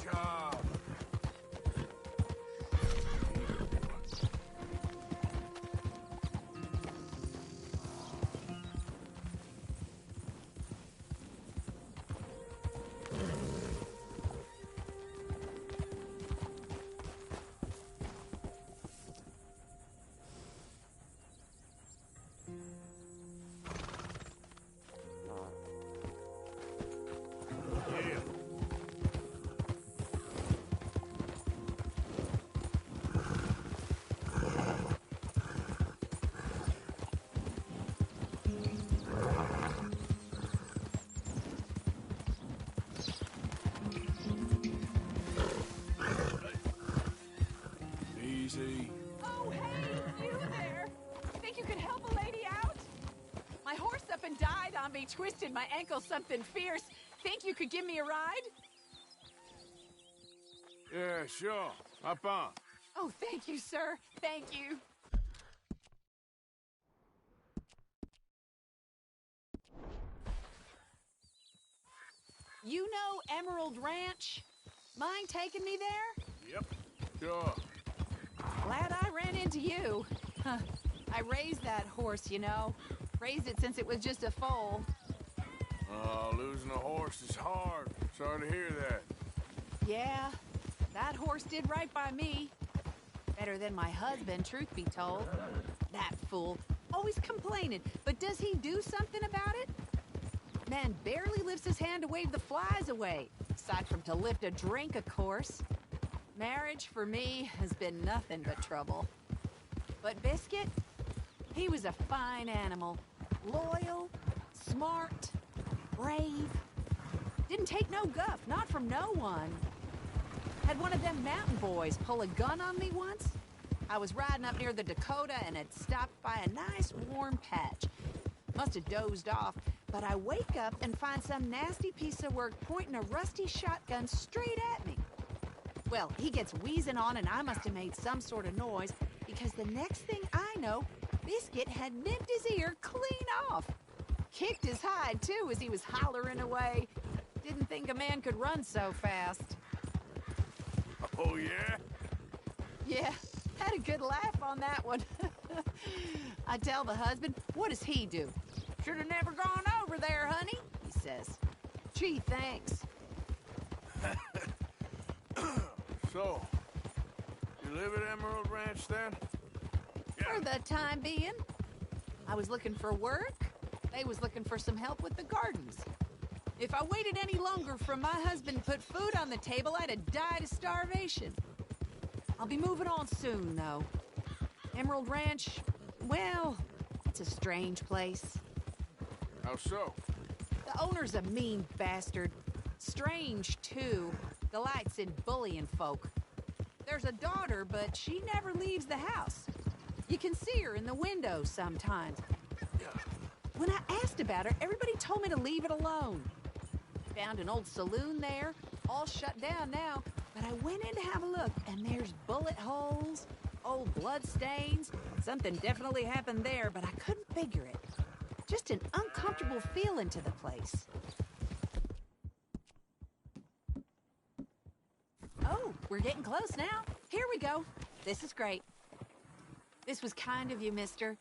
job. Easy. Oh, hey, you there! Think you could help a lady out? My horse up and died on me, twisted my ankle something fierce. Think you could give me a ride? Yeah, sure. Hop on. Oh, thank you, sir. Thank you. You know Emerald Ranch? Mind taking me there? Yep. Sure. Glad I ran into you. Huh. I raised that horse, you know. Raised it since it was just a foal. Losing a horse is hard. Sorry to hear that. Yeah, that horse did right by me. Better than my husband, truth be told. That fool. Always complaining, but does he do something about it? Man barely lifts his hand to wave the flies away. Aside from to lift a drink, of course. Marriage, for me, has been nothing but trouble. But Biscuit, he was a fine animal. Loyal, smart, brave. Didn't take no guff, not from no one. Had one of them mountain boys pull a gun on me once. I was riding up near the Dakota and had stopped by a nice warm patch. Must have dozed off, but I wake up and find some nasty piece of work pointing a rusty shotgun straight at me. Well, he gets wheezing on and I must have made some sort of noise because the next thing I know, Biscuit had nipped his ear clean off. Kicked his hide, too, as he was hollering away. Didn't think a man could run so fast. Oh, yeah? Yeah, had a good laugh on that one. I tell the husband, what does he do? Should have never gone over there, honey, he says. Gee, thanks. So, you live at Emerald Ranch then? For the time being. I was looking for work. They was looking for some help with the gardens. If I waited any longer for my husband to put food on the table, I'd have died of starvation. I'll be moving on soon, though. Emerald Ranch, well, it's a strange place. How so? The owner's a mean bastard. Strange, too. Delights in bullying folk. There's a daughter, but she never leaves the house. You can see her in the windows sometimes. When I asked about her, everybody told me to leave it alone. Found an old saloon there, all shut down now, but I went in to have a look, and there's bullet holes, old blood stains. Something definitely happened there, but I couldn't figure it. Just an uncomfortable feeling to the place. Oh, we're getting close now. Here we go. This is great. This was kind of you, mister.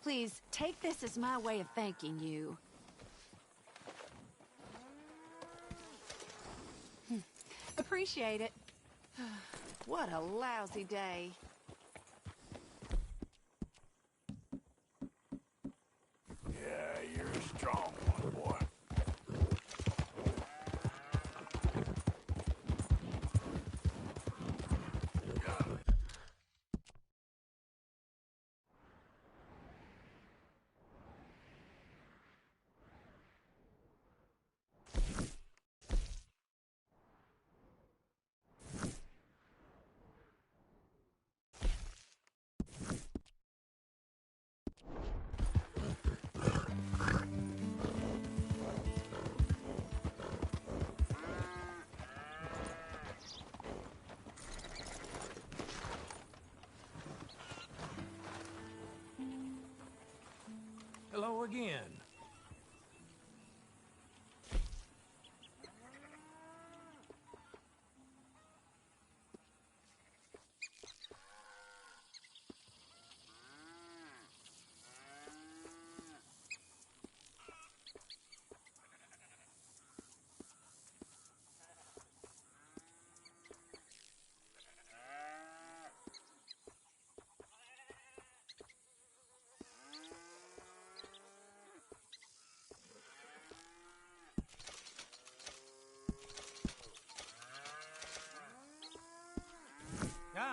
Please, take this as my way of thanking you. Appreciate it. What a lousy day. Yeah, you're a strong one, boy. Hello again.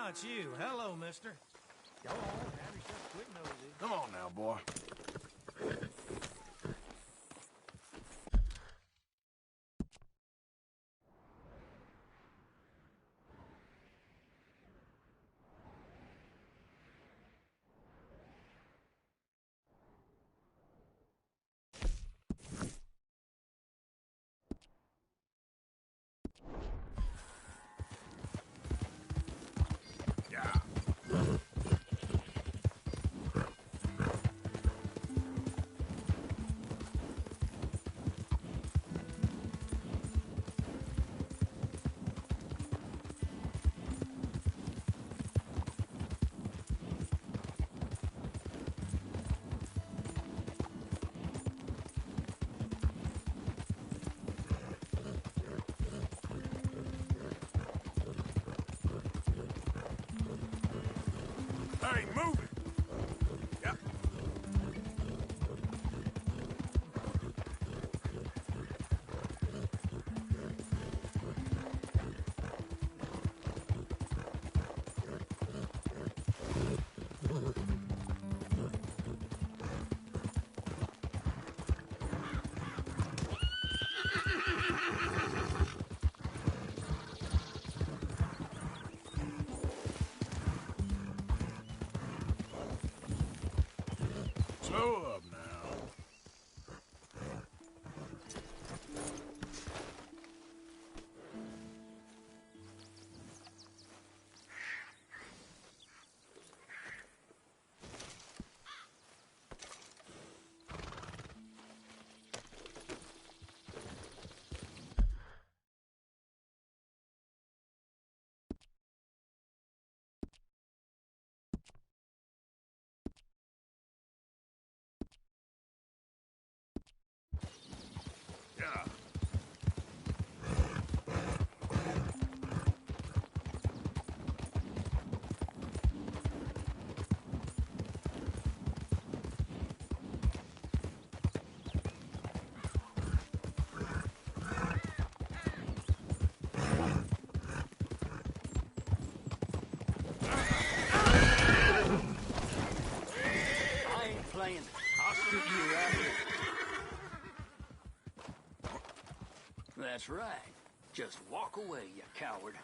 it's you. Hello, mister. Go on, have yourself a quick nosy. Come on now, boy. Hey, move it! Yep. Slow up now. Yeah. I ain't playing. I'll shoot you right here. That's right. Just walk away, you coward.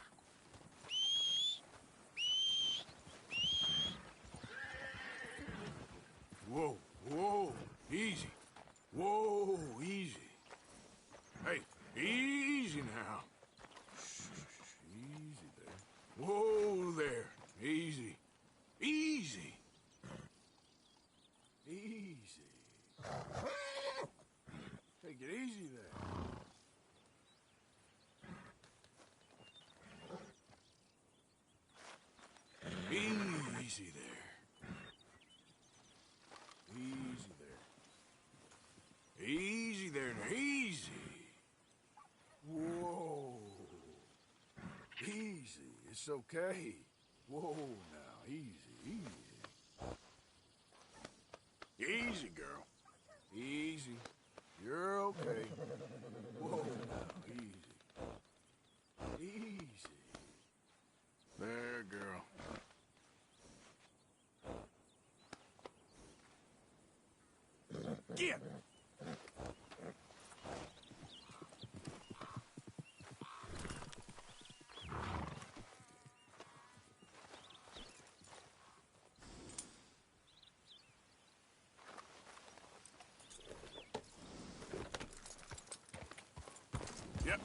Whoa, whoa, easy. Whoa, easy. Hey, easy now. Easy there. Whoa there. Easy. Easy. Easy. Take it easy there. Easy there. Easy there. Easy there. Easy. Whoa. Easy. It's okay. Whoa now. Easy. Easy. Easy, girl. Easy. You're okay. Whoa now. Easy. Easy. There, girl. Get! Yep.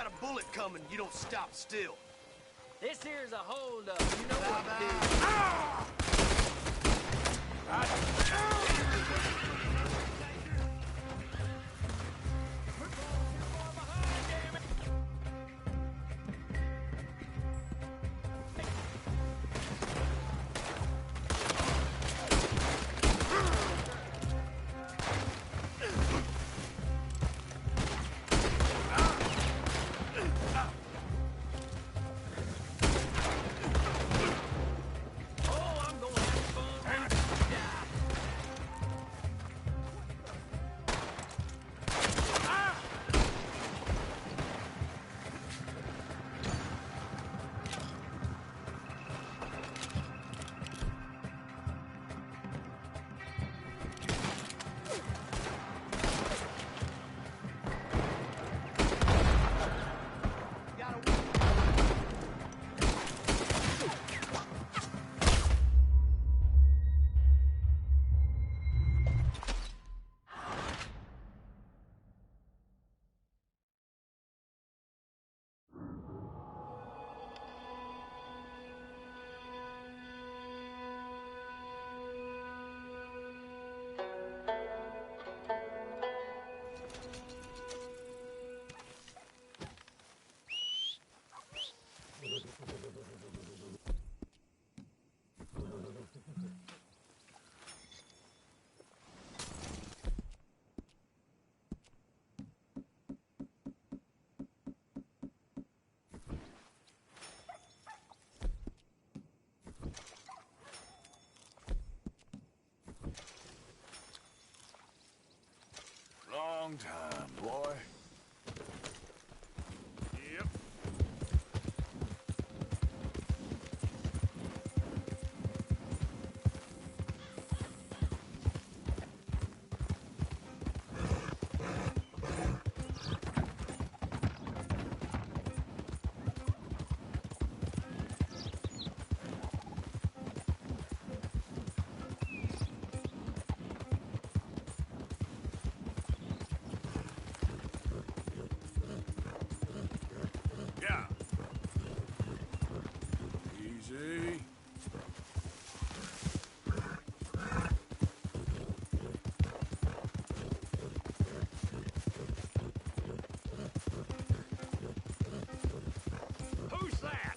got a bullet coming, you don't stop still. This here's a holdup. You know what to do. Long time, boy. Yep. Yeah. Easy. Who's that?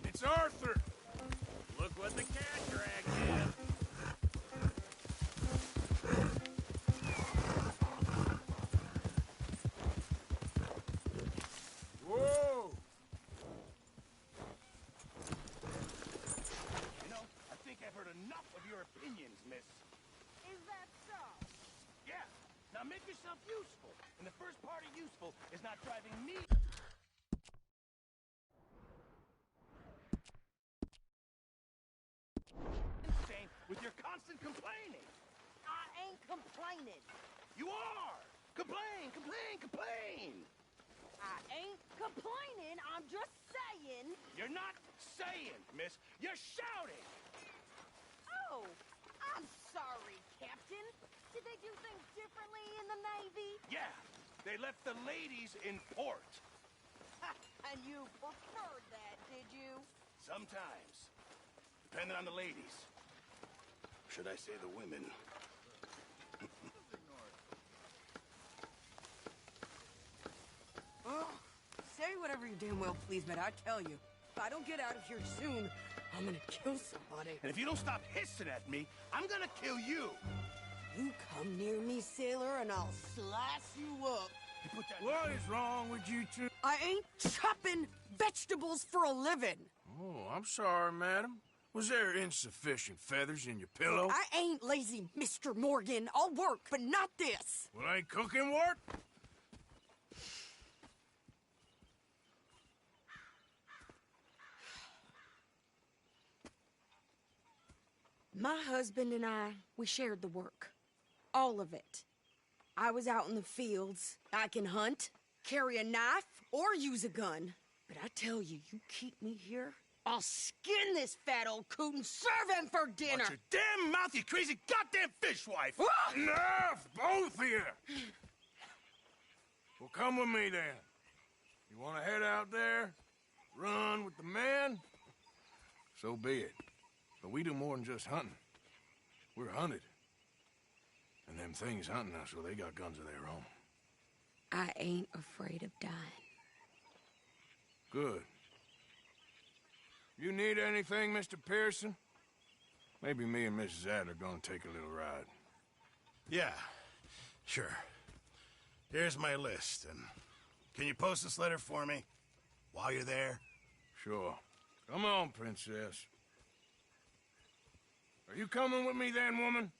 It's Arthur. Look what the cat dragged in. Whoa! You know, I think I've heard enough of your opinions, miss. Is that so? Yeah, now make yourself useful. And the first part of useful is not driving me insane with your constant complaining. I ain't complaining. You are! Complain, complain, complain! I ain't complaining. I'm just saying. You're not saying, miss. You're shouting! Oh, I'm sorry, Captain. Did they do things differently in the Navy? Yeah, they left the ladies in port. Ha, and you preferred that, did you? Sometimes. Depending on the ladies. Should I say the women? Oh, say whatever you damn well please, but I tell you, if I don't get out of here soon, I'm gonna kill somebody. And if you don't stop hissing at me, I'm gonna kill you. You come near me, sailor, and I'll slice you up. You put that... What is wrong with you two? I ain't chopping vegetables for a living. Oh, I'm sorry, madam. Was there insufficient feathers in your pillow? I ain't lazy, Mr. Morgan. I'll work, but not this. Well, ain't cooking work? My husband and I, we shared the work. All of it. I was out in the fields. I can hunt, carry a knife, or use a gun. But I tell you, you keep me here, I'll skin this fat old coot and serve him for dinner. Watch your damn mouth, you crazy goddamn fishwife! Enough, both of you! Well, come with me then. You want to head out there? Run with the men? So be it. But we do more than just hunting. We're hunted. And them things hunting us, well, they got guns of their own. I ain't afraid of dying. Good. You need anything, Mr. Pearson? Maybe me and Mrs. Adler gonna take a little ride. Yeah, sure. Here's my list, and can you post this letter for me while you're there? Sure. Come on, Princess. Are you coming with me then, woman?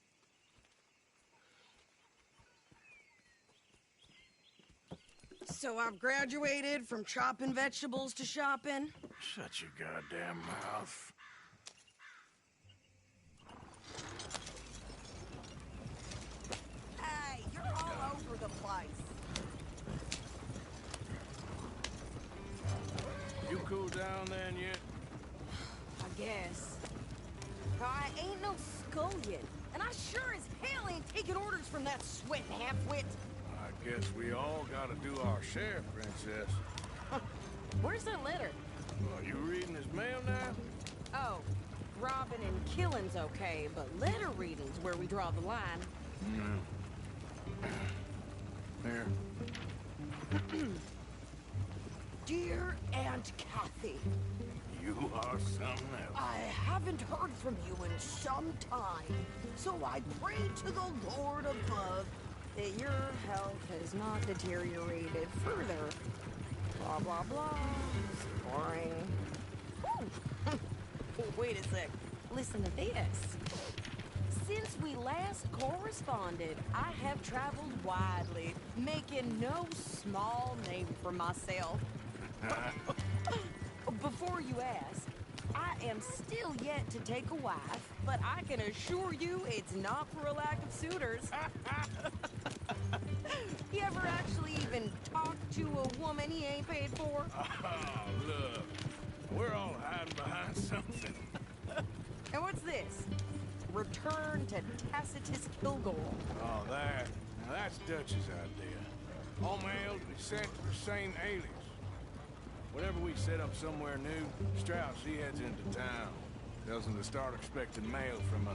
So I've graduated from chopping vegetables to shopping. Shut your goddamn mouth. Hey, you're all over the place. You cool down then yet? I guess. I ain't no scullion, and I sure as hell ain't taking orders from that sweating half-wit. I guess we all gotta do our share, Princess. Where's that letter? Are you reading his mail now? Oh, robbing and killing's okay, but letter reading's where we draw the line. Here. Dear Aunt Kathy, You are something else. I haven't heard from you in some time, so I pray to the Lord above that your health has not deteriorated further. Blah, blah, blah. It's boring. Ooh. Wait a sec. Listen to this. Since we last corresponded, I have traveled widely, making no small name for myself. Before you ask, I am still yet to take a wife, but I can assure you it's not for a lack of suitors. You ever actually even talk to a woman he ain't paid for? Oh, look. We're all hiding behind something. And what's this? Return to Tacitus Kilgore. Oh, that. Now, that's Dutch's idea. All mails be sent to the same alias. Whenever we set up somewhere new, Strauss, he heads into town. Tells them to start expecting mail from a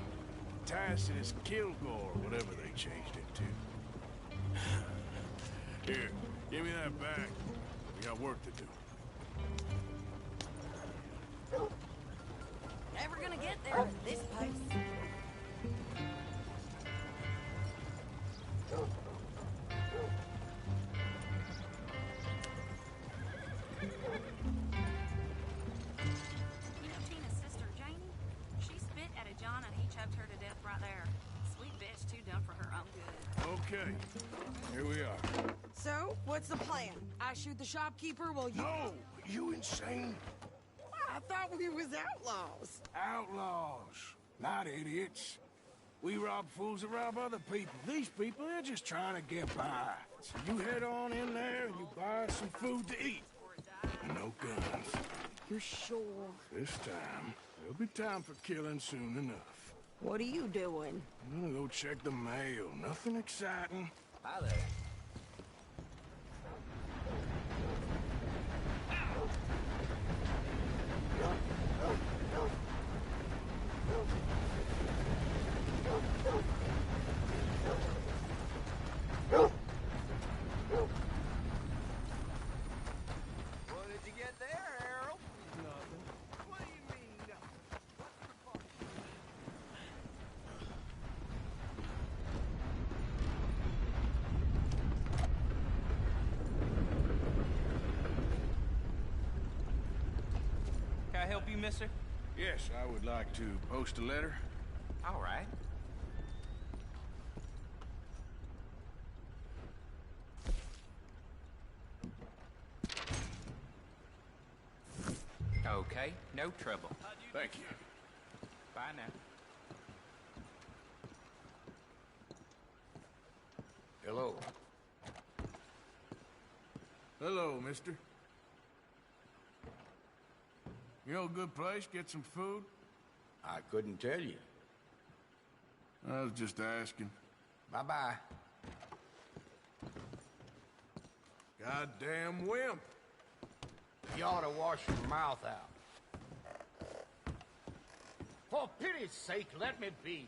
Tacitus Kilgore, whatever they changed it to. Here, give me that back. We got work to do. Never gonna get there at this pace. You know Tina's sister, Janie? She spit at a John and he choked her to death right there. Sweet bitch, too done for her own good. Okay, here we are. So, what's the plan? I shoot the shopkeeper while you... No! You insane? I thought we was outlaws. Outlaws, not idiots. We rob fools that rob other people. These people, they're just trying to get by. So you head on in there and you buy some food to eat. And no guns. You sure? This time, there'll be time for killing soon enough. What are you doing? I'm gonna go check the mail. Nothing exciting. Hi there. What did you get there, Harold? Nothing. What do you mean, Can I help you, mister? Yes, I would like to post a letter. All right. Okay, no trouble. Thank you. Bye now. Hello. Hello, mister. You know a good place, get some food? I couldn't tell you. I was just asking. Bye-bye. Goddamn wimp. You ought to wash your mouth out. For pity's sake, let me be.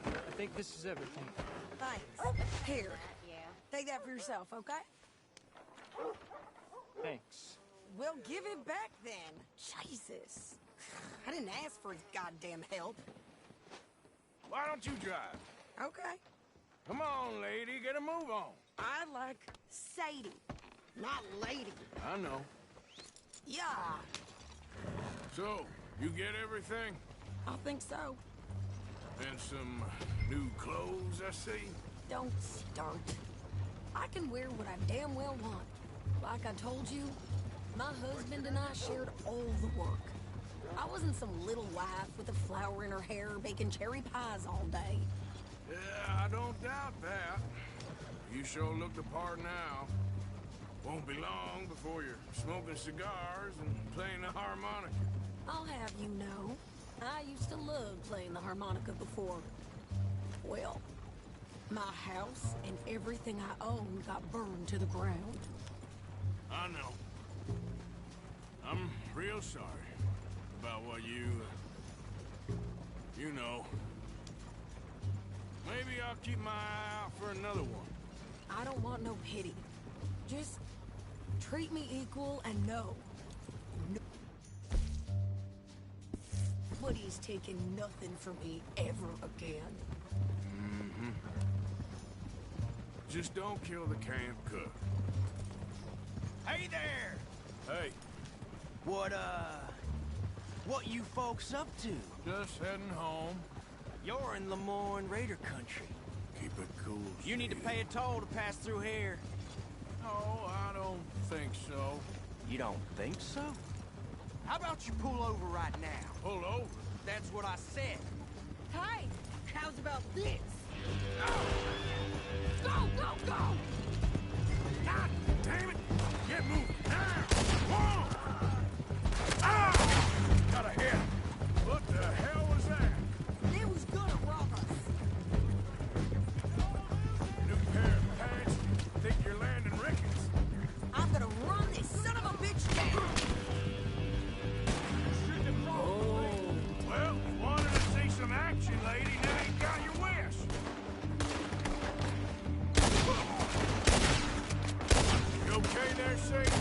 I think this is everything. Thanks. Here. Take that for yourself, okay? Thanks. Well, give it back then. Jesus. I didn't ask for his goddamn help. Why don't you drive? Okay. Come on, lady, get a move on. I like Sadie, not lady. I know. Yeah, So, you get everything? I think so. And some new clothes, I see? Don't start. I can wear what I damn well want. Like I told you, my husband and I shared all the work. I wasn't some little wife with a flower in her hair baking cherry pies all day. Yeah, I don't doubt that. You sure look the part now. Won't be long before you're smoking cigars and playing the harmonica. I'll have you know, I used to love playing the harmonica before. Well, my house and everything I owned got burned to the ground. I know. I'm real sorry about what you know. Maybe I'll keep my eye out for another one. I don't want no pity. Just treat me equal and know. Nobody's taking nothing from me ever again. Mm-hmm. Just don't kill the camp cook. Hey there! Hey, What you folks up to? just heading home. You're in Lemoyne Raider country. Keep it cool. You need to Steve. pay a toll to pass through here. No, I don't think so. You don't think so? How about you pull over right now? Pull over. That's what I said. Hey, how's about this? Go, go, go! God damn it! Get moving now! Whoa! Ah! Got a hit. What the hell was that? They was gonna rob us. New pair of pants? Think you're landing Ricketts? I'm gonna run this son of a bitch down. Oh. Well, you wanted to see some action, lady. Now you got your wish. You okay there, Sadie?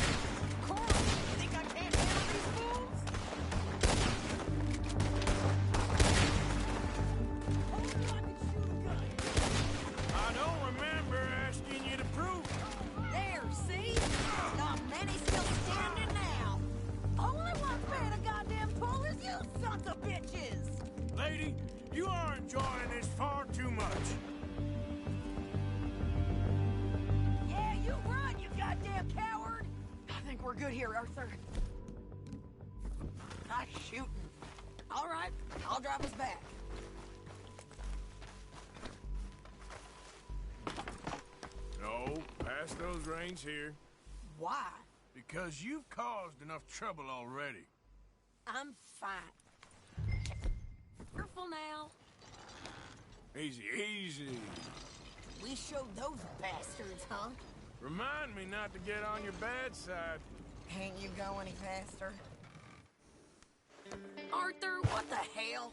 Carl, you think I can't handle these fools? Only I can shoot a gun. I don't remember asking you to prove it. There, see? Not many still standing now. Only one's paying a goddamn toll is you sons of bitches! Lady, you are enjoying this far too much. Yeah, you run, you goddamn coward! I think we're good here, Arthur. Not shooting. All right, I'll drive us back. No, pass those reins here. Why? Because you've caused enough trouble already. I'm fine. Careful now. Easy, easy. We showed those bastards, huh? Remind me not to get on your bad side. Can't you go any faster? Arthur, what the hell?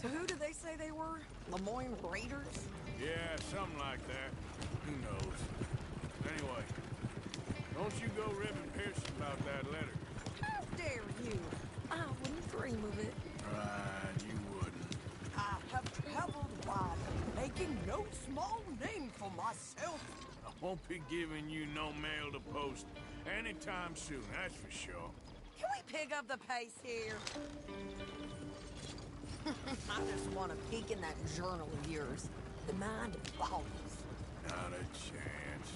So who did they say they were? Lemoyne Raiders? Yeah, something like that. Who knows? Anyway, don't you go ribbing Pearson about that letter. How dare you? I wouldn't dream of it. Right, you wouldn't. I have traveled wide, making no small name for myself. Won't be giving you no mail to post anytime soon, that's for sure. Can we pick up the pace here? I just want to peek in that journal of yours. The mind of volumes. Not a chance.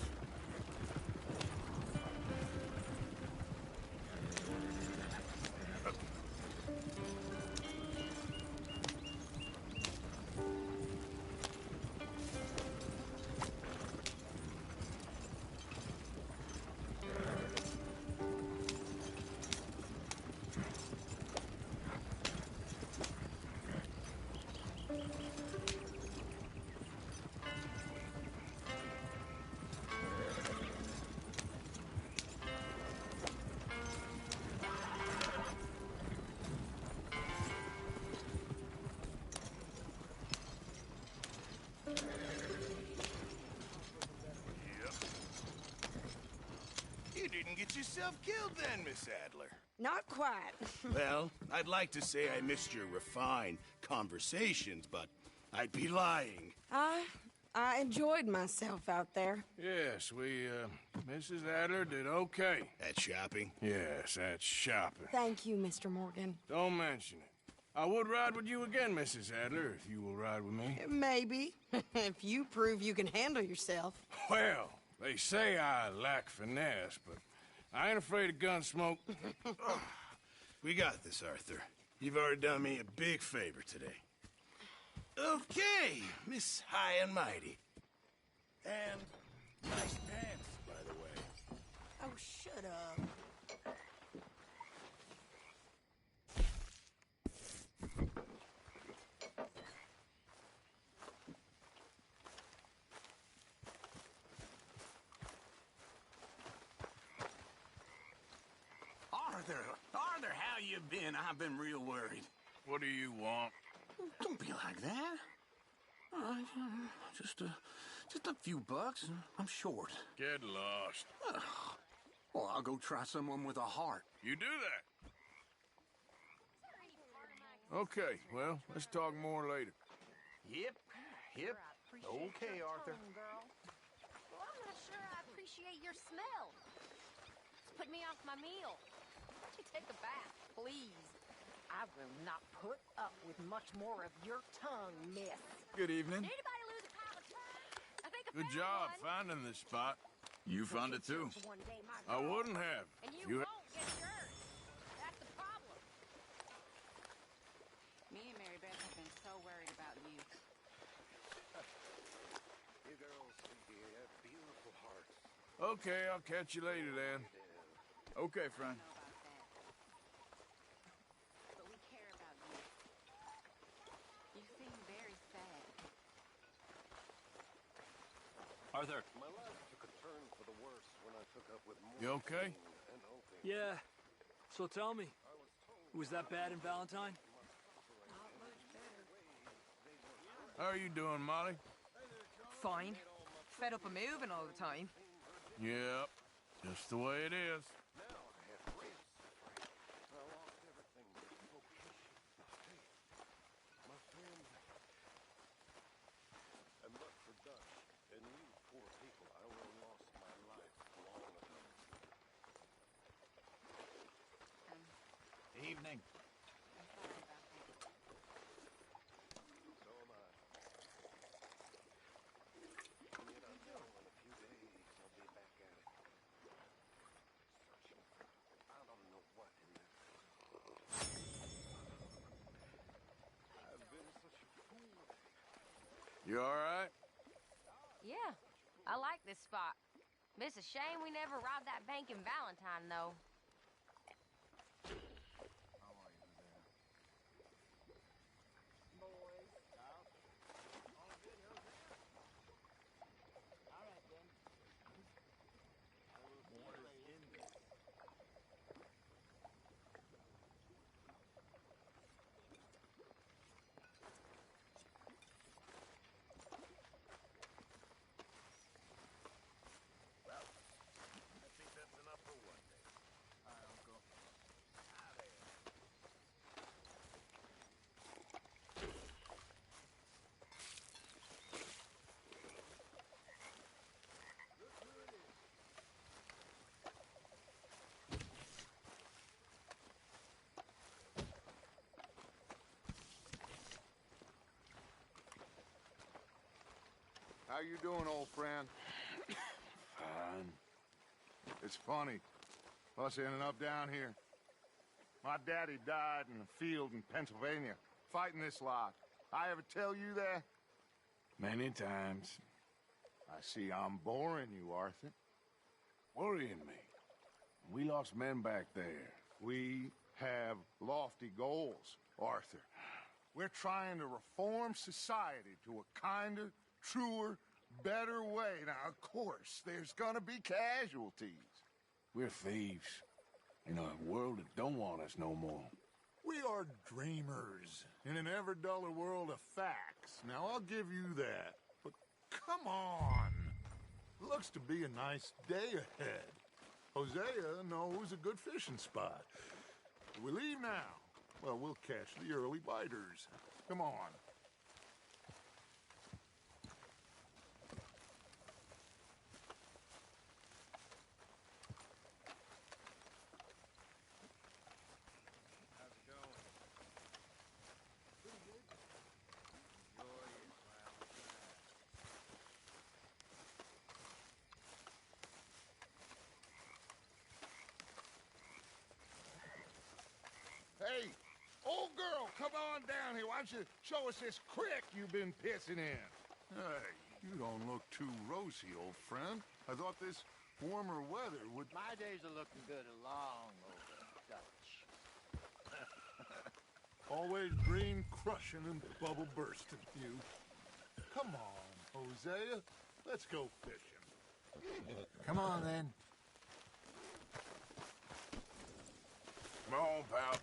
You didn't get yourself killed then, Miss Adler. Not quite. Well, I'd like to say I missed your refined conversations, but I'd be lying. I enjoyed myself out there. Yes, Mrs. Adler did okay. At shopping? Yes, that's shopping. Thank you, Mr. Morgan. Don't mention it. I would ride with you again, Mrs. Adler, if you will ride with me. Maybe. If you prove you can handle yourself. Well, they say I lack finesse, but I ain't afraid of gun smoke. We got this, Arthur. You've already done me a big favor today. Okay, Miss High and Mighty. And nice pants, by the way. Oh, shut up. Arthur, how you been? I've been real worried. What do you want? Don't be like that. All right, just a few bucks, and I'm short. Get lost. Well, I'll go try someone with a heart. You do that. Okay, well, let's talk more later. Yep. Okay, Arthur. Girl. Well, I'm not sure I appreciate your smell. It's put me off my meal. Why don't you take a bath, please? I will not put up with much more of your tongue, miss. Good evening. Did anybody lose a pile of tongue? I think I Good found job one. finding this spot. You found it too. One day, my I girl. wouldn't have. And you won't get yours. That's the problem. Me and Mary Beth have been so worried about you. You girls have beautiful hearts. Okay, I'll catch you later then. Okay, friend. But we care about you. You seem very sad. Arthur. My life took a turn for the worse when I took up with more. You okay? And opium. Yeah. So tell me, was that bad in Valentine? How are you doing, Molly? Fine. Fed up of moving all the time. Yep, just the way it is. Now I have ribs. I lost everything but vocation, my faith, my family. And but for Dutch and you poor people, I would have lost my life long ago. Evening. I'm sorry about that. So am I. And yet I know in a few days I'll be back at it. Searching for I don't know what in there. I've been such a fool. You all right? Yeah, I like this spot. It's a shame we never robbed that bank in Valentine, though. I think that's enough for one day. you doing, old friend? Fine. It's funny, us ending up down here. My daddy died in a field in Pennsylvania, fighting this lot. I ever tell you that? Many times. I see I'm boring you, Arthur. Worrying me. We lost men back there. We have lofty goals, Arthur. We're trying to reform society to a kinder, truer, better way. Now, of course, there's gonna be casualties. We're thieves. In a world that don't want us no more. We are dreamers in an ever duller world of facts. Now, I'll give you that. But come on. Looks to be a nice day ahead. Hosea knows a good fishing spot. If we leave now, well, we'll catch the early biters. Come on. Hey, old girl, come on down here. Why don't you show us this creek you've been pissing in? Hey, you don't look too rosy, old friend. I thought this warmer weather would... My days are looking good along over Dutch. Always green crushing and bubble bursting, you. Come on, Hosea. Let's go fishing. Come on, then. Come on, pal.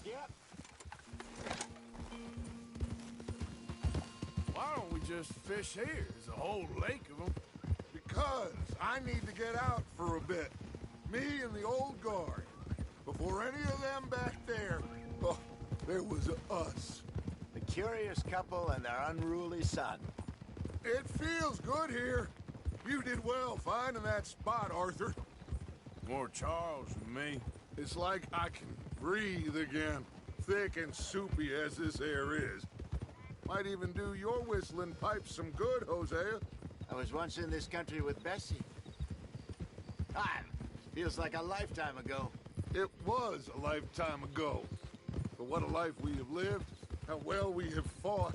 Yep. Why don't we just fish here? There's a whole lake of them. Because I need to get out for a bit. Me and the old guard. Before any of them back there, oh, there was us. The curious couple and their unruly son. It feels good here. You did well finding that spot, Arthur. More Charles than me. It's like I can breathe again, thick and soupy as this air is. Might even do your whistling pipes some good, Hosea. I was once in this country with Bessie. Feels like a lifetime ago. It was a lifetime ago. But what a life we have lived, how well we have fought,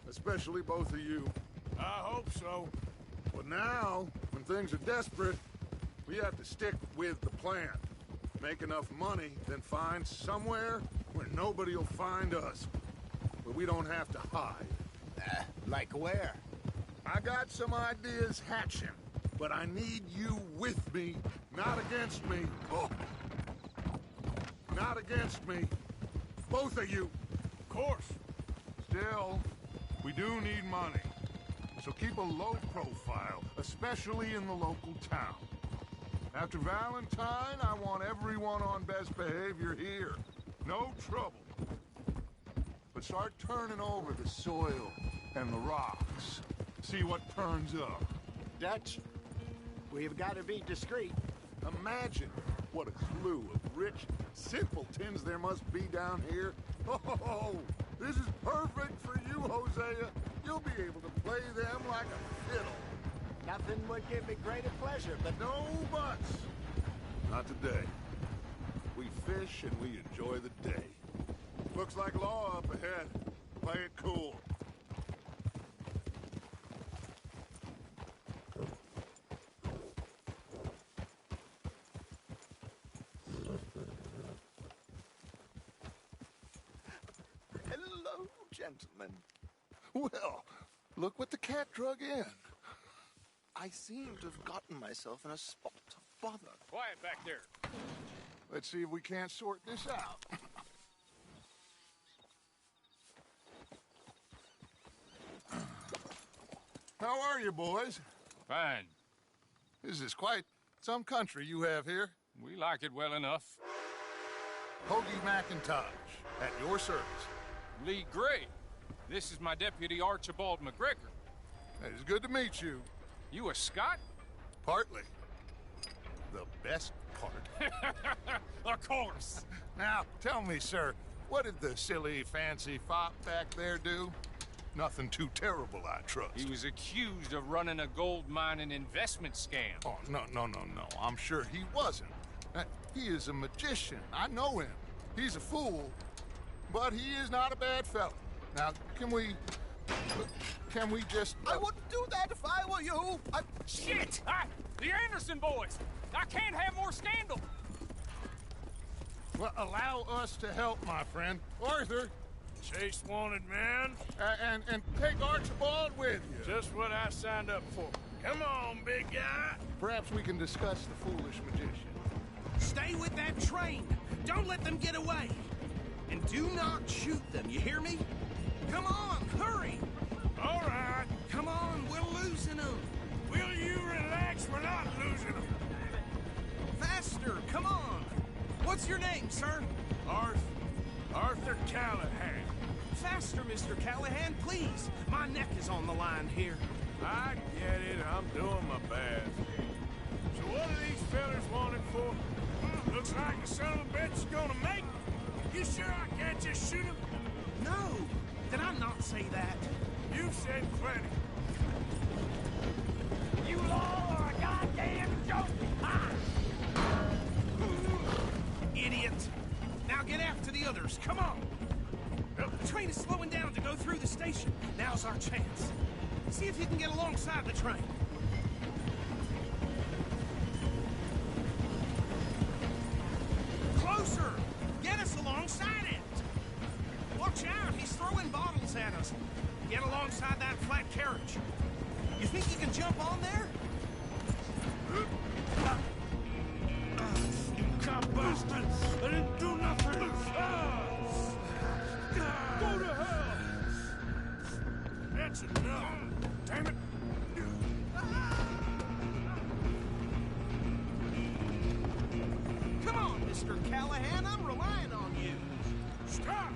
especially both of you. I hope so. But now, when things are desperate, we have to stick with the plan. Make enough money, then find somewhere where nobody will find us. Where we don't have to hide. Like where? I got some ideas hatching, but I need you with me, not against me. Oh. Not against me. Both of you. Of course. Still, we do need money. So keep a low profile, especially in the local town. After Valentine, I want everyone on best behavior here. No trouble. But start turning over the soil and the rocks. See what turns up. Dutch, we've got to be discreet. Imagine what a slew of rich simpletons there must be down here. Oh, this is perfect for you, Hosea. You'll be able to play them like a fiddle. Nothing would give me greater pleasure, but... No buts. Not today. We fish and we enjoy the day. Looks like law up ahead. Play it cool. Hello, gentlemen. Well, look what the cat drug in. I seem to have gotten myself in a spot of bother. Quiet back there. Let's see if we can't sort this out. How are you, boys? Fine. This is quite some country you have here. We like it well enough. Hoagie McIntosh, at your service. Lee Gray. This is my deputy, Archibald McGregor. It's good to meet you. You a Scot? Partly. The best part. Of course. Now, tell me, sir, what did the silly, fancy fop back there do? Nothing too terrible, I trust. He was accused of running a gold mining investment scam. Oh, no. I'm sure he wasn't. He is a magician. I know him. He's a fool, but he is not a bad fellow. Now, can we just... I wouldn't do that if I were you. Shit! The Anderson boys! I can't have more scandal! Well, allow us to help, my friend. Arthur, Chase wanted man. and take Archibald with you. Just what I signed up for. Come on, big guy. Perhaps we can discuss the foolish magician. Stay with that train. Don't let them get away. And do not shoot them, you hear me? Come on, hurry! All right. Come on, we're losing them. Will you relax? We're not losing them. Faster, come on. What's your name, sir? Arthur Callahan. Faster, Mr. Callahan, please. My neck is on the line here. I get it. I'm doing my best. So what are these fellas wanted for? Looks like the son of a bitch is gonna make it. You sure I can't just shoot him? No. Did I not say that? You said plenty. You all are a goddamn joke! Idiot! Now get after the others, come on! The train is slowing down to go through the station. Now's our chance. See if you can get alongside the train. Closer! Get us alongside it! Watch out, he's throwing bottles at us. Get alongside that flat carriage. You think you can jump on there? You cop bastards! I didn't do nothing! Go to hell! That's enough! Damn it! Come on, Mr. Callahan, I'm relying on you. Stop!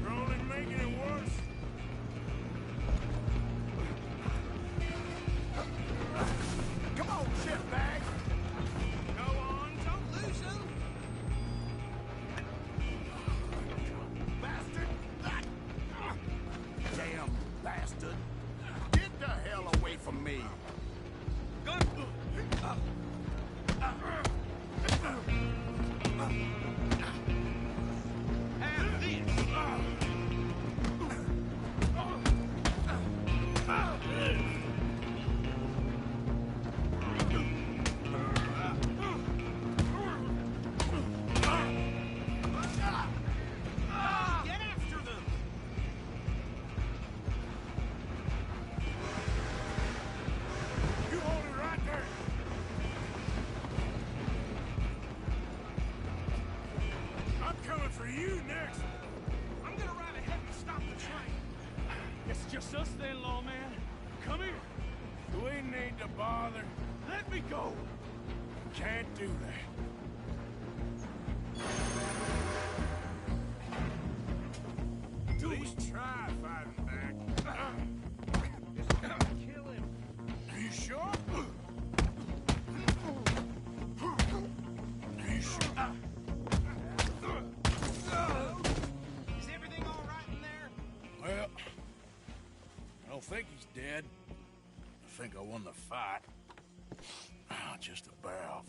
You're only making it worse. Come on, shitbag! Go on, don't lose him. Bastard! Damn bastard! Get the hell away from me! Have this. Get after them. You hold it right there. I'm coming for you next. I'm gonna ride ahead and stop the train. It's just us then, lawman. Come here. Do we need to bother? Let me go. Can't do that. Please try fighting back. Kill him. Are you sure? Are you sure? Is everything all right in there? Well, I don't think he's dead. I think I won the fight. Just about.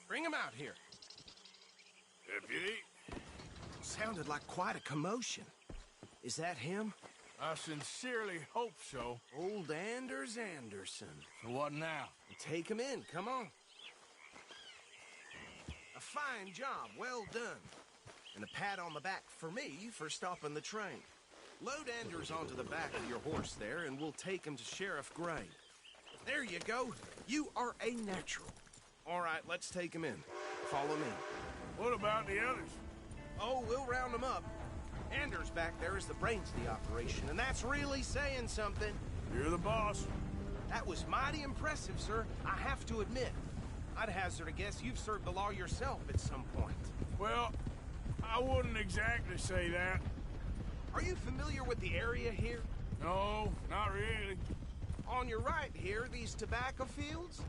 Bring him out here. Deputy, Sounded like quite a commotion. Is that him? I sincerely hope so. Old Anders Anderson. So what now? Take him in, come on. A fine job, well done. And a pat on the back for me for stopping the train. Load Anders onto the back of your horse there, and we'll take him to Sheriff Gray. There you go. You are a natural. All right, let's take him in. Follow me. What about the others? Oh, we'll round them up. Anders back there is the brains of the operation, and that's really saying something. You're the boss. That was mighty impressive, sir. I have to admit. I'd hazard a guess you've served the law yourself at some point. Well, I wouldn't exactly say that. Are you familiar with the area here? No, not really. On your right here, these tobacco fields?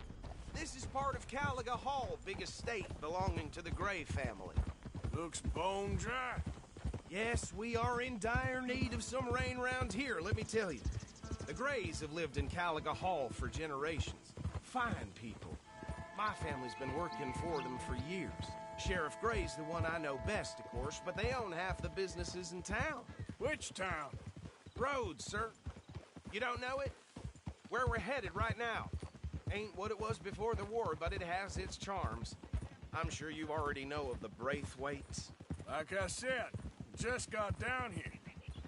This is part of Caliga Hall, big estate belonging to the Gray family. Looks bone dry. Yes, we are in dire need of some rain round here, let me tell you. The Grays have lived in Caliga Hall for generations. Fine people. My family's been working for them for years. Sheriff Gray's the one I know best, of course, but they own half the businesses in town. Which town? Rhodes, sir. You don't know it? Where we're headed right now. Ain't what it was before the war, but it has its charms. I'm sure you already know of the Braithwaites. Like I said, just got down here.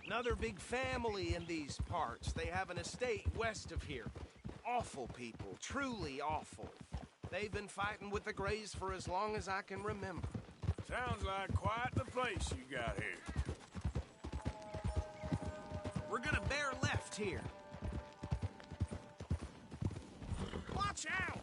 Another big family in these parts. They have an estate west of here. Awful people, truly awful. They've been fighting with the Grays for as long as I can remember. Sounds like quite the place you got here. We're gonna bear left here. Watch out!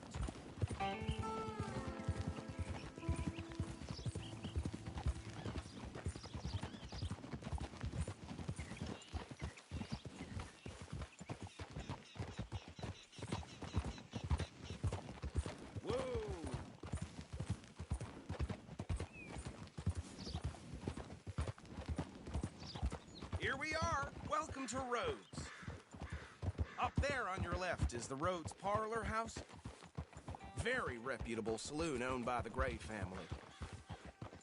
Whoa! Here we are. Welcome to Rhodes. Up there on your left is the Rhodes Parlor House. Very reputable saloon owned by the Gray family.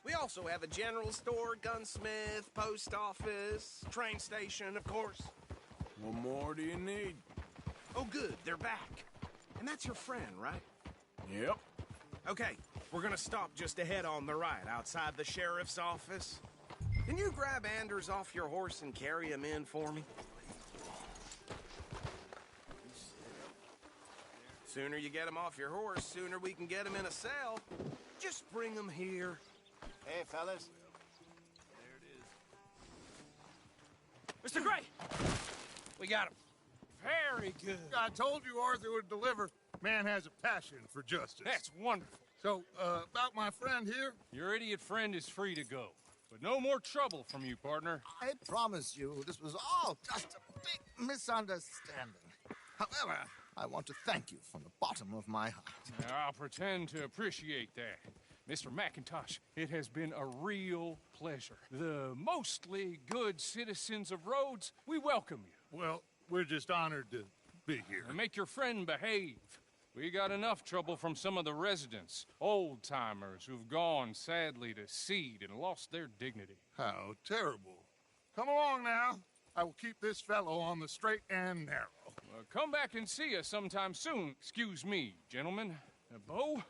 We also have a general store, gunsmith, post office, train station, of course. What more do you need? Oh, good, they're back. And that's your friend, right? Yep. Okay, we're gonna stop just ahead on the right, outside the sheriff's office. Can you grab Anders off your horse and carry him in for me? Sooner you get him off your horse, sooner we can get him in a cell. Just bring him here. Hey, fellas. Mr. Gray! We got him. Very good. I told you Arthur would deliver. Man has a passion for justice. That's wonderful. So, about my friend here? Your idiot friend is free to go. But no more trouble from you, partner. I promise you, this was all just a big misunderstanding. However, I want to thank you from the bottom of my heart. I'll pretend to appreciate that. Mr. McIntosh, it has been a real pleasure. The mostly good citizens of Rhodes, we welcome you. Well, we're just honored to be here. And make your friend behave. We got enough trouble from some of the residents, old-timers who've gone, sadly, to seed and lost their dignity. How terrible. Come along now. I will keep this fellow on the straight and narrow. Come back and see us sometime soon. Excuse me, gentlemen. Bo,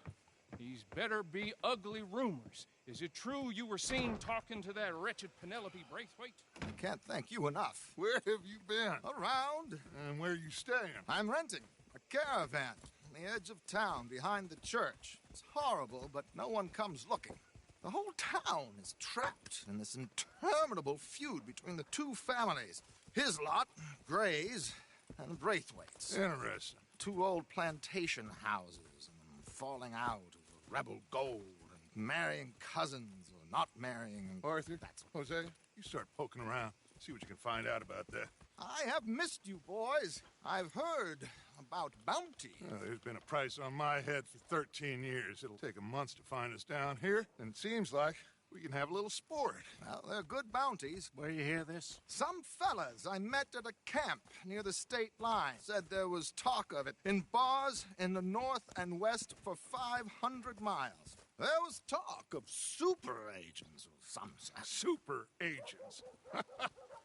these better be ugly rumors. Is it true you were seen talking to that wretched Penelope Braithwaite? I can't thank you enough. Where have you been? Around. And where are you staying? I'm renting a caravan on the edge of town behind the church. It's horrible, but no one comes looking. The whole town is trapped in this interminable feud between the two families. His lot, Gray's, and Braithwaite's. Interesting. Two old plantation houses, and falling out over rebel gold, and marrying cousins or not marrying. And Arthur, Jose, you start poking around. See what you can find out about that. I have missed you, boys. I've heard about bounty. There's been a price on my head for 13 years. It'll take a month to find us down here, and it seems like we can have a little sport. Well, they're good bounties. Where you hear this? Some fellas I met at a camp near the state line said there was talk of it in bars in the north and west for 500 miles. There was talk of super agents or some such. Super agents.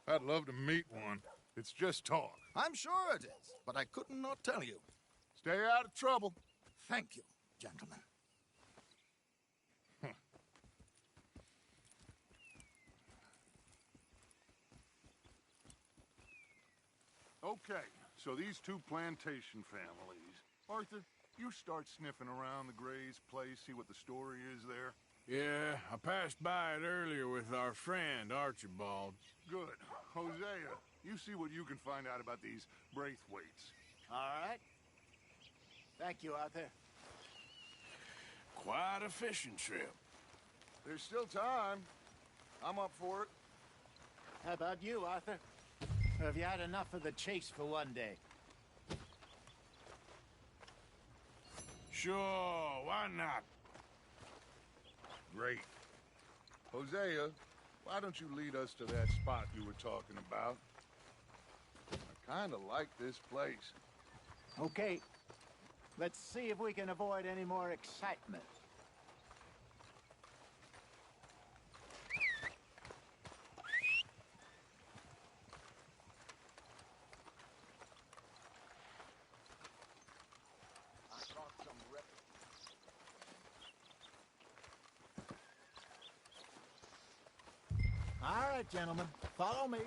I'd love to meet one. It's just talk. I'm sure it is, but I could not tell you. Stay out of trouble. Thank you, gentlemen. Okay, so these two plantation families. Arthur, you start sniffing around the Gray's place, see what the story is there. Yeah, I passed by it earlier with our friend, Archibald. Good. Hosea, you see what you can find out about these Braithwaites. All right. Thank you, Arthur. Quite a fishing trip. There's still time. I'm up for it. How about you, Arthur? Or have you had enough of the chase for one day? Sure, why not? Great. Hosea, why don't you lead us to that spot you were talking about? I kind of like this place. Okay. Let's see if we can avoid any more excitement. All right, gentlemen, follow me.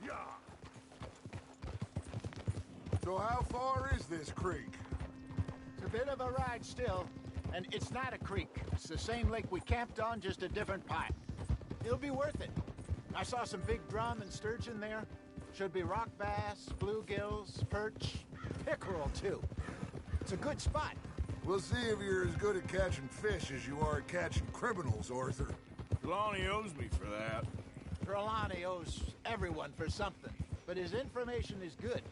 Yeah. So how far is this creek? It's a bit of a ride still, and it's not a creek. It's the same lake we camped on, just a different pipe. It'll be worth it. I saw some big drum and sturgeon there. Should be rock bass, bluegills, perch, pickerel, too. It's a good spot. We'll see if you're as good at catching fish as you are at catching criminals, Arthur. Trelawney owes me for that. Trelawney owes everyone for something, but his information is good.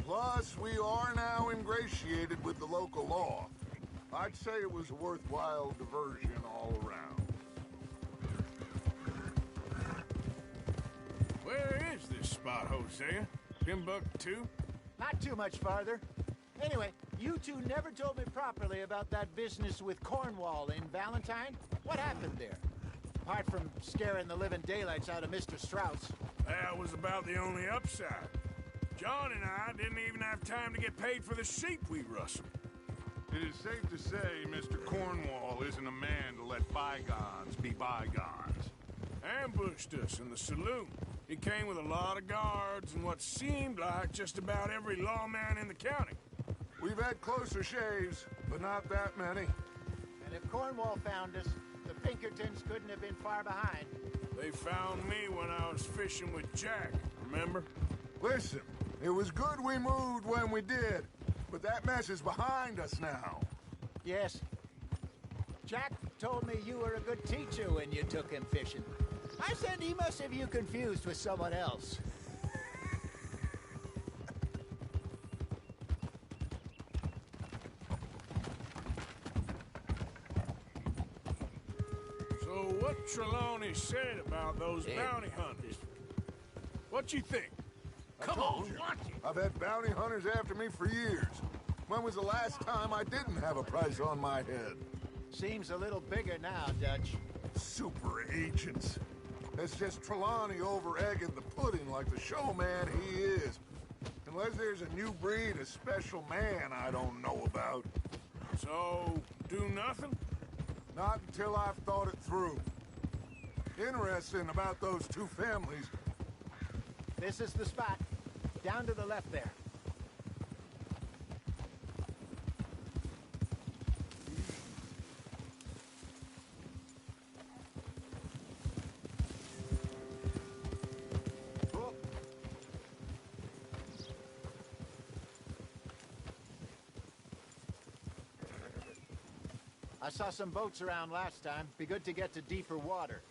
Plus, we are now ingratiated with the local law. I'd say it was a worthwhile diversion all around. Where is this spot, Hosea? Timbuktu? Not too much farther. Anyway, you two never told me properly about that business with Cornwall in Valentine. What happened there? Apart from scaring the living daylights out of Mr. Strauss. That was about the only upside. John and I didn't even have time to get paid for the sheep we rustled. It is safe to say Mr. Cornwall isn't a man to let bygones be bygones. Ambushed us in the saloon. He came with a lot of guards and what seemed like just about every lawman in the county. We've had closer shaves, but not that many. And if Cornwall found us, the Pinkertons couldn't have been far behind. They found me when I was fishing with Jack, remember? Listen, it was good we moved when we did, but that mess is behind us now. Yes. Jack told me you were a good teacher when you took him fishing. I said he must have you confused with someone else. So what Trelawney said about those bounty hunters? What you think? Come on, I've had bounty hunters after me for years. When was the last time I didn't have a price on my head? Seems a little bigger now, Dutch. Super agents. That's just Trelawney over-egging the pudding like the showman he is. Unless there's a new breed of special man I don't know about. So, do nothing? Not until I've thought it through. Interesting about those two families. This is the spot. Down to the left there. I saw some boats around last time. Be good to get to deeper water.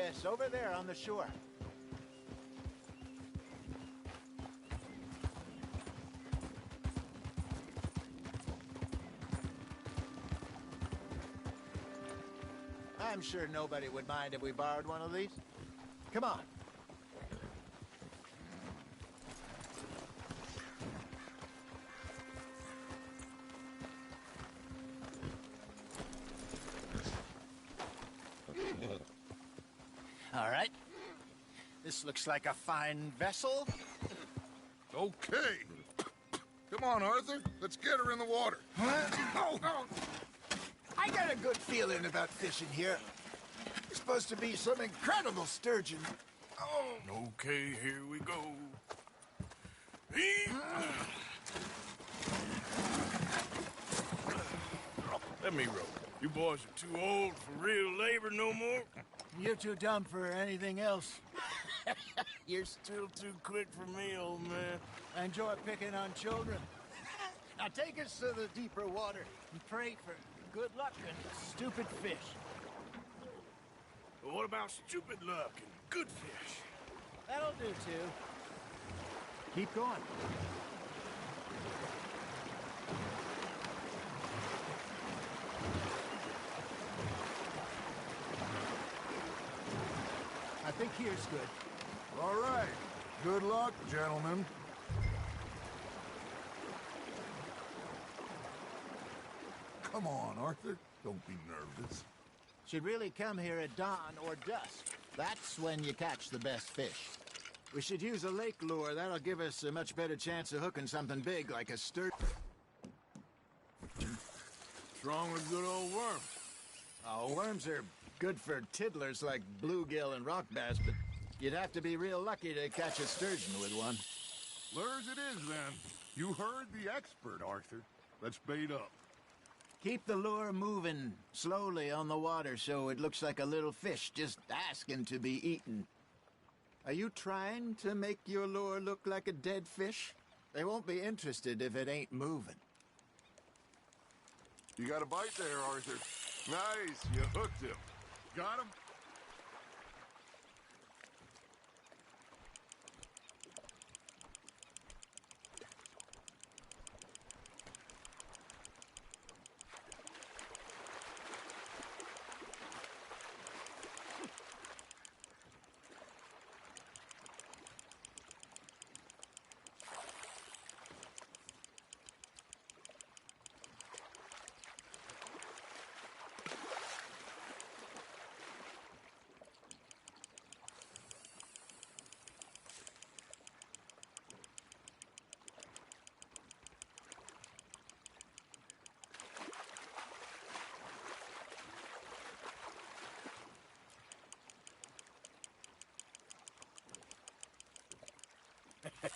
Yes, over there on the shore. I'm sure nobody would mind if we borrowed one of these. Come on. All right. This looks like a fine vessel. Okay. Come on, Arthur. Let's get her in the water. Oh. I got a good feeling about fishing here. It's supposed to be some incredible sturgeon. Oh. Okay, here we go. Let me row. You boys are too old for real labor no more. You're too dumb for anything else. You're still too quick for me, old man. I enjoy picking on children. Now take us to the deeper water and pray for good luck and stupid fish. But what about stupid luck and good fish? That'll do, too. Keep going. I think here's good. All right. Good luck, gentlemen. Come on, Arthur. Don't be nervous. Should really come here at dawn or dusk. That's when you catch the best fish. We should use a lake lure. That'll give us a much better chance of hooking something big like a sturgeon. What's wrong with good old worms? Oh, worms are good for tiddlers like bluegill and rock bass, but you'd have to be real lucky to catch a sturgeon with one. Lures it is, then. You heard the expert, Arthur. Let's bait up. Keep the lure moving slowly on the water so it looks like a little fish just asking to be eaten. Are you trying to make your lure look like a dead fish? They won't be interested if it ain't moving. You got a bite there, Arthur. Nice. You hooked him. Got him?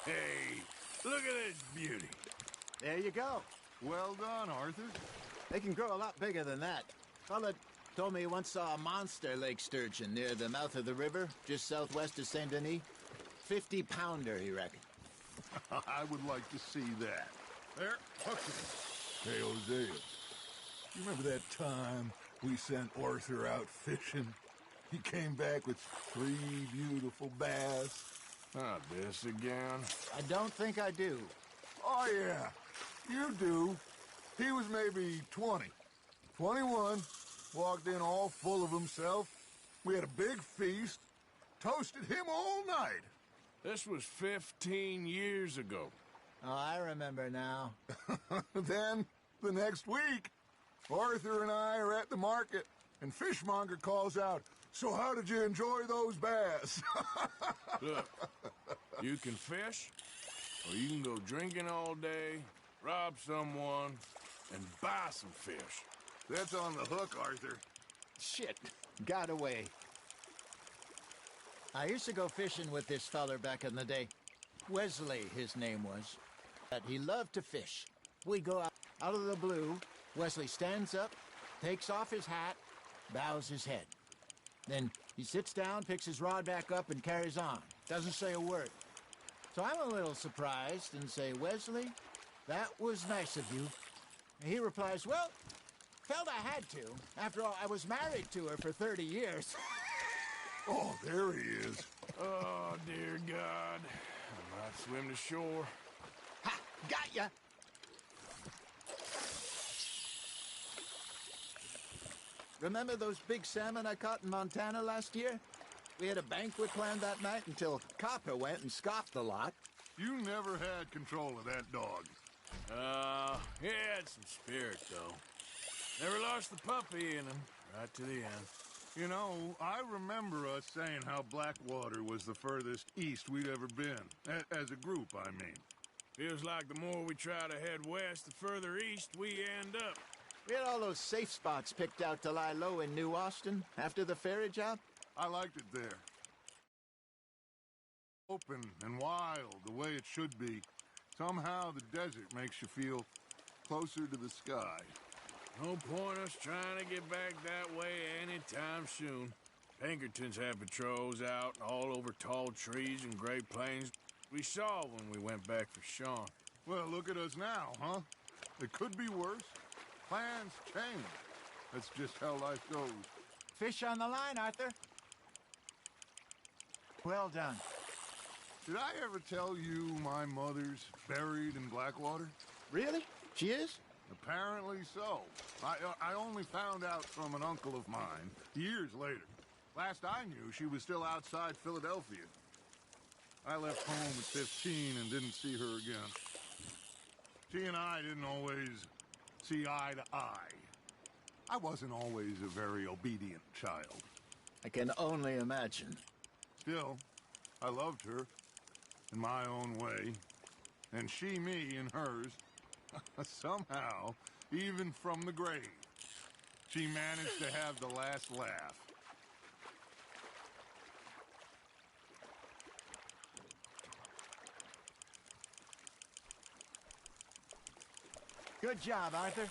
Hey, look at this beauty. There you go. Well done, Arthur. They can grow a lot bigger than that. Fella told me he once saw a monster lake sturgeon near the mouth of the river, just southwest of Saint Denis. 50-pounder, he reckoned. I would like to see that. There, hook it. Hey, Hosea. You remember that time we sent Arthur out fishing? He came back with 3 beautiful bass. Not this again. I don't think I do. Oh, yeah. You do. He was maybe 20. 21. Walked in all full of himself. We had a big feast. Toasted him all night. This was 15 years ago. Oh, I remember now. Then, the next week, Arthur and I are at the market, and Fishmonger calls out, "So how did you enjoy those bass?" Look, you can fish, or you can go drinking all day, rob someone, and buy some fish. That's on the hook, Arthur. Shit, got away. I used to go fishing with this feller back in the day. Wesley, his name was. But he loved to fish. We go out of the blue. Wesley stands up, takes off his hat, bows his head. Then he sits down, picks his rod back up, and carries on. Doesn't say a word. So I'm a little surprised and say, "Wesley, that was nice of you." And he replies, "Well, felt I had to. After all, I was married to her for 30 years. Oh, there he is. Oh, dear God. I might swim to shore. Ha! Got ya! Remember those big salmon I caught in Montana last year? We had a banquet planned that night until Copper went and scoffed the lot. You never had control of that dog. He had some spirit, though. Never lost the puppy in him, right to the end. You know, I remember us saying how Blackwater was the furthest east we'd ever been. As a group, I mean. Feels like the more we try to head west, the further east we end up. We had all those safe spots picked out to lie low in New Austin after the ferry job. I liked it there. Open and wild, the way it should be. Somehow the desert makes you feel closer to the sky. No point us trying to get back that way anytime soon. Pinkertons had patrols out all over tall trees and Great Plains. We saw when we went back for Sean. Well, look at us now, huh? It could be worse. Plans change. That's just how life goes. Fish on the line, Arthur. Well done. Did I ever tell you my mother's buried in Blackwater? Really? She is? Apparently so. I only found out from an uncle of mine years later. Last I knew, she was still outside Philadelphia. I left home at 15 and didn't see her again. She and I didn't always see eye to eye. I wasn't always a very obedient child. I can only imagine. Still, I loved her in my own way, and she me in hers. Somehow, even from the grave, she managed to have the last laugh. Good job, Arthur.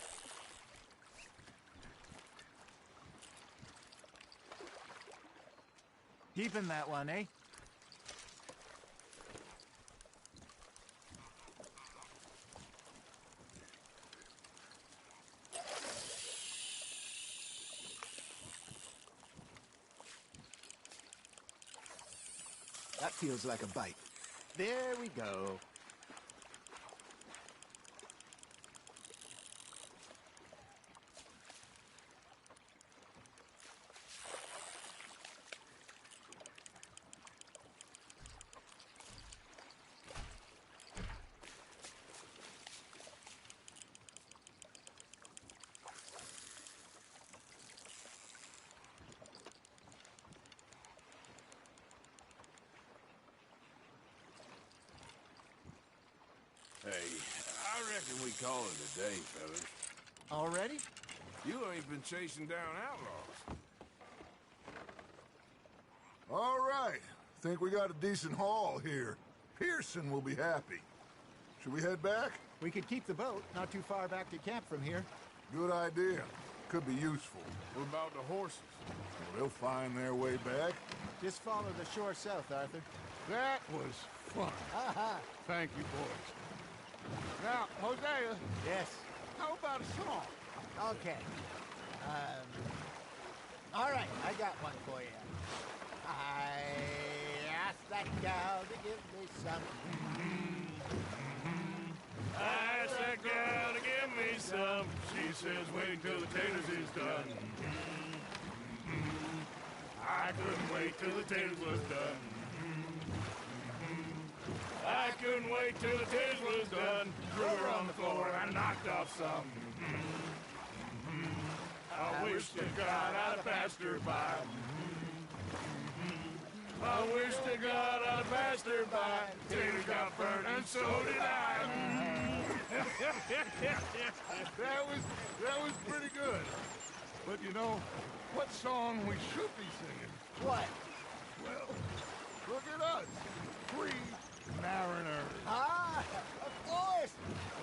Keeping that one, eh? That feels like a bite. There we go. Hey, I reckon we call it a day, fellas. Already? You ain't been chasing down outlaws. All right. Think we got a decent haul here. Pearson will be happy. Should we head back? We could keep the boat not too far back to camp from here. Good idea. Could be useful. What about the horses? Well, they'll find their way back. Just follow the shore south, Arthur. That was fun. Aha! Thank you, boys. Now, Hosea. Yes. How about a song? Okay. All right, I got one for you. I asked that gal to give me some. I asked that gal to give me some. She says, wait till the taters is done. I couldn't wait till the taters was done. I couldn't wait till the taters was done. Threw her on the floor and I knocked off some. I wish to God I'd passed her by. I wish to God I'd passed her by. Taters got burned and so did I. That was pretty good. But you know, what song we should be singing? What? Well, look at us. Free mariners. Ah, of course.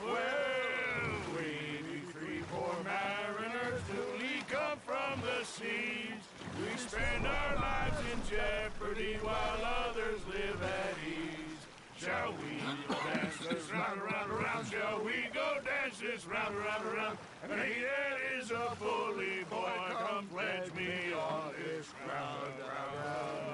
Well, we be free poor mariners till we come from the seas. We spend our lives in jeopardy while others live at ease. Shall we dance this round, around, around? Shall we go dance this round, around, around? And he that is a bully boy, come pledge me on this ground, round, round.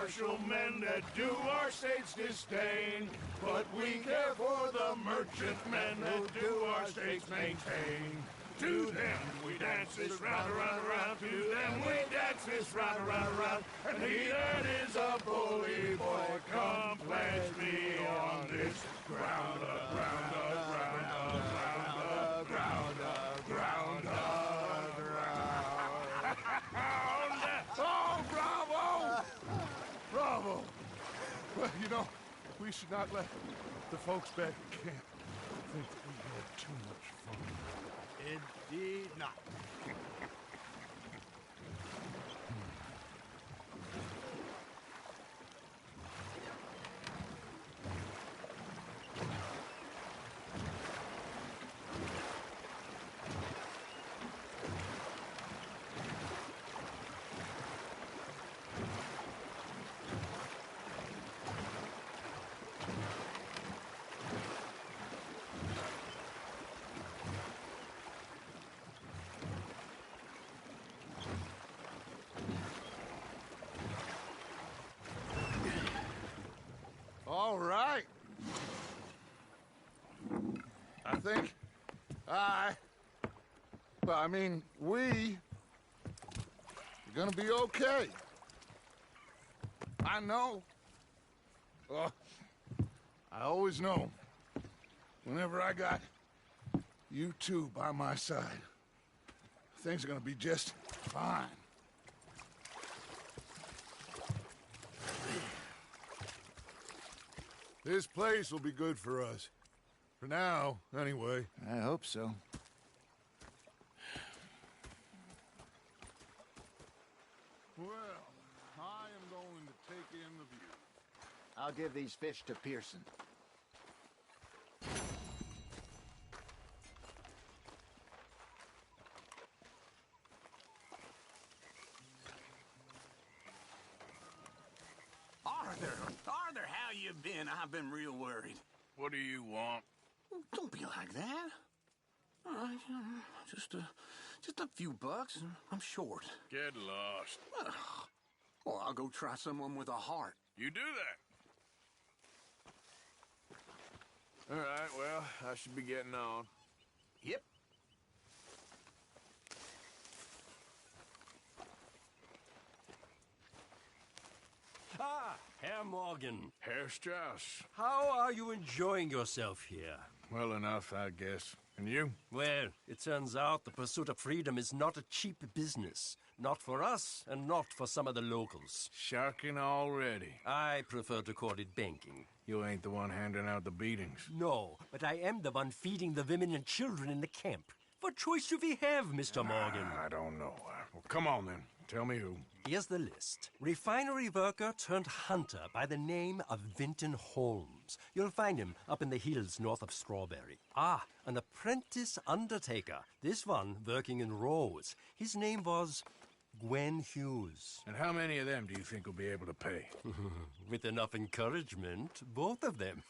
martial men that do our state's disdain. But we care for the merchant men that do our state's maintain. To them we dance this round, around, around. To them we dance this round, around, around. And he that is a bully boy, come pledge me on this ground, ground, ground, ground, ground, ground, ground. Oh, bravo! Bravo! Well, you know, we should not let the folks back at camp think that we had too much fun. Indeed not. All right. I think we are gonna be okay. I know. Oh, I always know. Whenever I got you two by my side, things are gonna be just fine. This place will be good for us. For now, anyway. I hope so. Well, I am going to take in the view. I'll give these fish to Pearson. Arthur, how you been? I've been real worried. What do you want? Don't be like that. All right, just a few bucks, and I'm short. Get lost. Well, I'll go try someone with a heart. You do that. All right, well, I should be getting on. Yep. Ah, Herr Morgan. Herr Strauss. How are you enjoying yourself here? Well enough, I guess. And you? Well, it turns out the pursuit of freedom is not a cheap business. Not for us, and not for some of the locals. Sharking already. I prefer to call it banking. You ain't the one handing out the beatings. No, but I am the one feeding the women and children in the camp. What choice do we have, Mr. Morgan? I don't know. Well, come on, then. Tell me who. Here's the list. Refinery worker turned hunter by the name of Vinton Holmes. You'll find him up in the hills north of Strawberry. Ah, an apprentice undertaker. This one working in rows. His name was Gwen Hughes. And how many of them do you think will be able to pay? With enough encouragement, both of them.